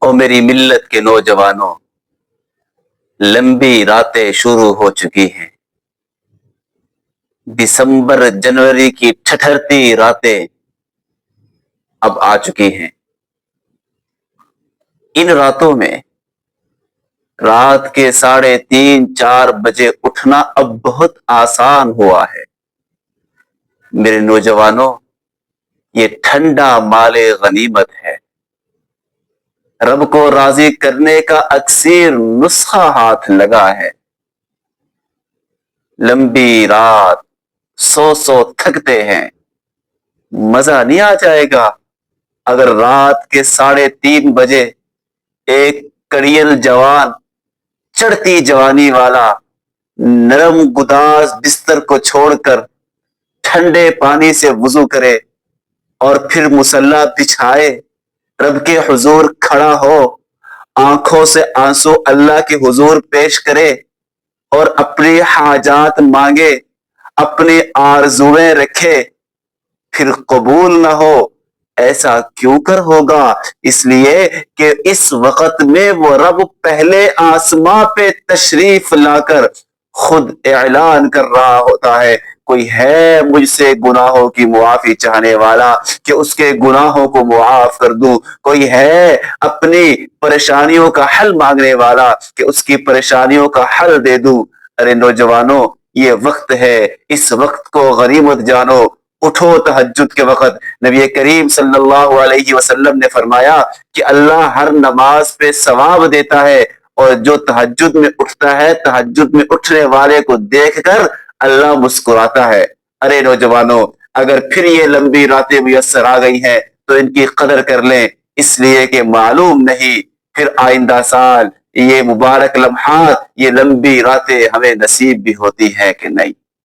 او میری ملت کے نوجوانوں، لمبی راتیں شروع ہو چکی ہیں۔ دسمبر جنوری کی ٹھٹھرتی راتیں اب آ چکی ہیں۔ ان راتوں میں رات کے 3:30-4 بجے اٹھنا اب بہت آسان ہوا ہے۔ میرے نوجوانوں، یہ ٹھنڈا مال غنیمت ہے۔ رب کو راضی کرنے کا اکثر نسخہ ہاتھ لگا ہے۔ لمبی رات سو تھکتے ہیں، مزہ نہیں آ جائے گا اگر رات کے 3:30 بجے ایک کڑیل جوان، چڑھتی جوانی والا، نرم گداز بستر کو چھوڑ کر ٹھنڈے پانی سے وضو کرے اور پھر مصلی بچھائے، رب کے حضور کھڑا ہو، آنکھوں سے آنسو اللہ کے حضور پیش کرے اور اپنی حاجات مانگے، اپنی آرزویں رکھے، پھر قبول نہ ہو۔ ایسا کیوں کر ہوگا؟ اس لیے کہ اس وقت میں وہ رب پہلے آسماں پہ تشریف لا کر خود اعلان کر رہا ہوتا ہے، کوئی ہے مجھ سے گناہوں کی معافی چاہنے والا کہ اس کے گناہوں کو معاف کر دوں، کوئی ہے اپنی پریشانیوں کا حل مانگنے والا کہ اس کی پریشانیوں کا حل دے دوں۔ ارے نوجوانوں، یہ وقت ہے، اس وقت کو غنیمت جانو، اٹھو تہجد کے وقت۔ نبی کریم صلی اللہ علیہ وسلم نے فرمایا کہ اللہ ہر نماز پہ ثواب دیتا ہے، اور جو تہجد میں اٹھتا ہے، تہجد میں اٹھنے والے کو دیکھ کر اللہ مسکراتا ہے۔ ارے نوجوانوں، اگر پھر یہ لمبی راتیں میسر آ گئی ہیں تو ان کی قدر کر لیں، اس لیے کہ معلوم نہیں پھر آئندہ سال یہ مبارک لمحات، یہ لمبی راتیں ہمیں نصیب بھی ہوتی ہیں کہ نہیں۔